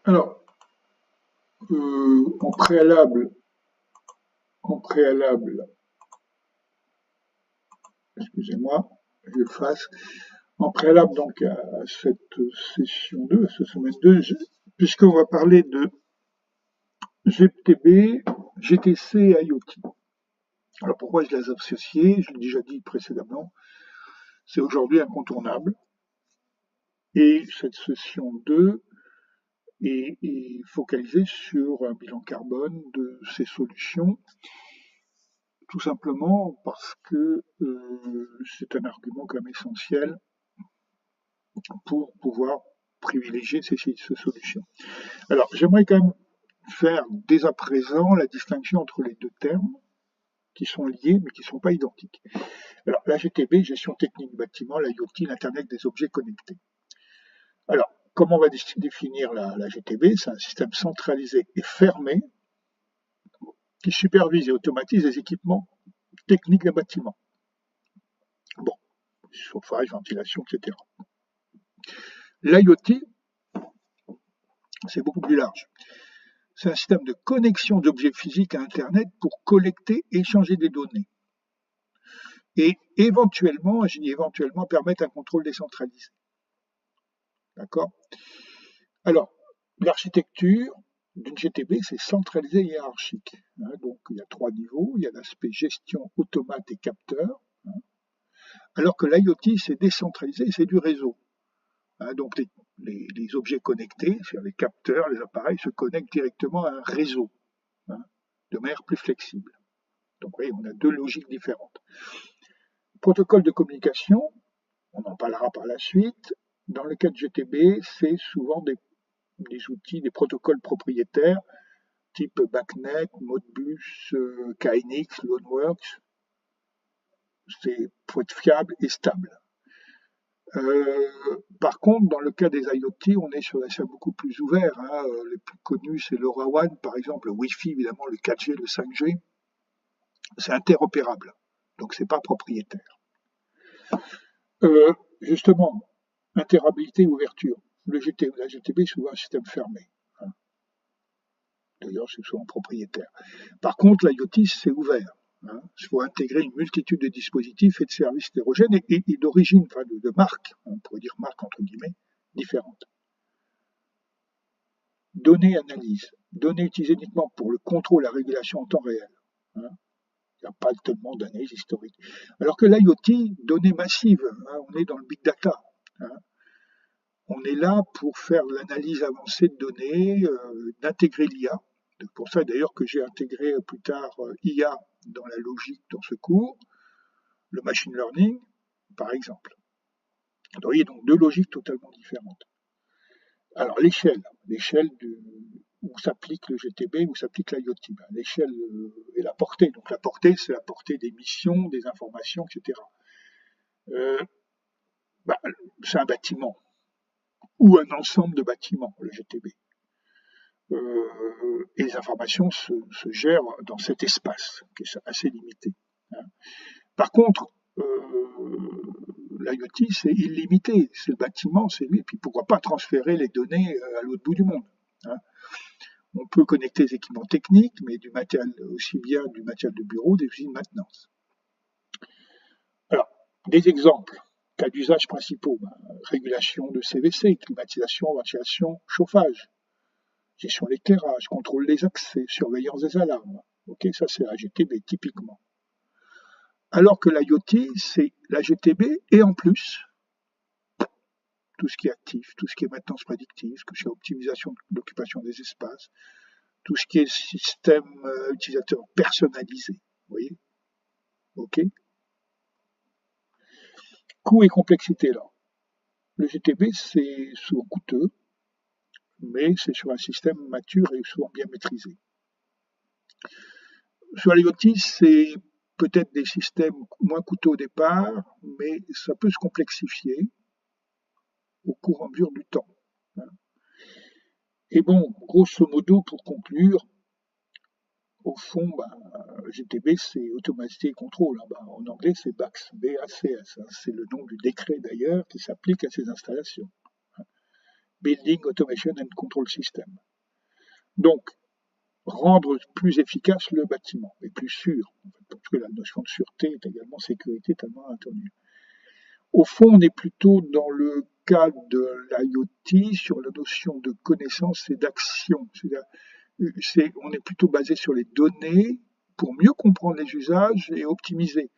Alors, en préalable, en préalable, excusez-moi, je fasse, en préalable donc à cette session 2, à ce semaine 2, puisqu'on va parler de GTB, GTC et IoT. Alors pourquoi je les ai associés? Je l'ai déjà dit précédemment, c'est aujourd'hui incontournable. Et cette session 2 est focalisée sur un bilan carbone de ces solutions, tout simplement parce que c'est un argument quand même essentiel pour pouvoir privilégier ces solutions. Alors j'aimerais quand même faire dès à présent la distinction entre les deux termes qui sont liés mais qui ne sont pas identiques. Alors la GTB, gestion technique du bâtiment, l'IoT, l'Internet des objets connectés. Alors, comment on va définir la GTB? C'est un système centralisé et fermé qui supervise et automatise les équipements techniques d'un bâtiment. Bon, chauffage, ventilation, etc. L'IoT, c'est beaucoup plus large. C'est un système de connexion d'objets physiques à Internet pour collecter et échanger des données. Et éventuellement, je dis éventuellement, permettre un contrôle décentralisé. D'accord? Alors, l'architecture d'une GTB, c'est centralisé et hiérarchique. Donc, il y a 3 niveaux. Il y a l'aspect gestion, automate et capteur. Alors que l'IoT, c'est décentralisé et c'est du réseau. Donc, les objets connectés, c'est-à-dire les capteurs, les appareils, se connectent directement à un réseau de manière plus flexible. Donc, vous voyez, on a 2 logiques différentes. Protocole de communication, on en parlera par la suite. Dans le cas de GTB, c'est souvent des outils, des protocoles propriétaires, type BACnet, Modbus, KNX, Loanworks. C'est pour être fiable et stable. Par contre, dans le cas des IoT, on est sur des choses beaucoup plus ouverts. Les plus connus, c'est LoRaWAN, par exemple, le Wi-Fi, évidemment, le 4G, le 5G. C'est interopérable, donc c'est pas propriétaire. Justement, interopérabilité et ouverture. La GTB est souvent un système fermé. D'ailleurs, c'est souvent propriétaire. Par contre, l'IoT, c'est ouvert. Il faut intégrer une multitude de dispositifs et de services hétérogènes et d'origine, enfin de marques, on pourrait dire marques entre guillemets, différentes. Données analyse. Données utilisées uniquement pour le contrôle et la régulation en temps réel. Il n'y a pas tellement d'analyse historique. Alors que l'IoT, données massives, on est dans le big data. On est là pour faire l'analyse avancée de données, d'intégrer l'IA. C'est pour ça d'ailleurs que j'ai intégré plus tard IA dans la logique dans ce cours, le machine learning, par exemple. Vous voyez donc 2 logiques totalement différentes. Alors l'échelle où s'applique le GTB, où s'applique l'IoT. L'échelle et la portée. Donc la portée, c'est la portée des missions, des informations, etc. C'est un bâtiment ou un ensemble de bâtiments, le GTB. Et les informations se gèrent dans cet espace, qui est assez limité. Par contre, l'IoT, c'est illimité. C'est le bâtiment, c'est lui. Et puis pourquoi pas transférer les données à l'autre bout du monde. On peut connecter des équipements techniques, mais du matériel, aussi bien du matériel de bureau, des usines de maintenance. Alors, des exemples. Cas d'usage principaux. Régulation de CVC, climatisation, ventilation, chauffage. Gestion de l'éclairage, contrôle des accès, surveillance des alarmes. Ok, ça c'est la GTB typiquement. Alors que l'IoT, c'est la GTB et en plus, tout ce qui est actif, tout ce qui est maintenance prédictive, tout ce qui est optimisation de l'occupation des espaces, tout ce qui est système utilisateur personnalisé. Vous voyez? Ok. Coût et complexité là. Le GTB, c'est souvent coûteux, mais c'est sur un système mature et souvent bien maîtrisé. Sur l'IoT, c'est peut-être des systèmes moins coûteux au départ, mais ça peut se complexifier au cours en mesure du temps. Et bon, grosso modo, pour conclure, au fond, GTB, c'est automaticité et contrôle. En anglais, c'est BACS, B-A-C-S. C'est le nom du décret d'ailleurs qui s'applique à ces installations. Building Automation and Control System. Donc, rendre plus efficace le bâtiment, et plus sûr, parce que la notion de sûreté est également sécurité tellement attendue. Au fond, on est plutôt dans le cas de l'IoT sur la notion de connaissance et d'action. On est plutôt basé sur les données pour mieux comprendre les usages et optimiser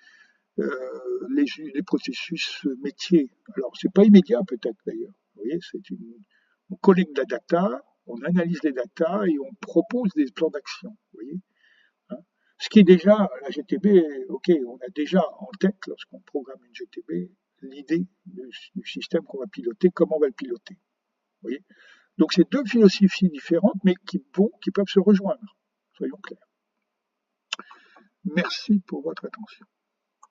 les processus métiers. Alors, c'est pas immédiat peut-être d'ailleurs. Vous voyez, on collecte de la data, on analyse les data et on propose des plans d'action. Vous voyez, hein. Ce qui est déjà, la GTB, ok, on a déjà en tête, lorsqu'on programme une GTB, l'idée du système qu'on va piloter, comment on va le piloter. Vous voyez, donc c'est deux philosophies différentes, mais qui peuvent se rejoindre. Soyons clairs. Merci pour votre attention.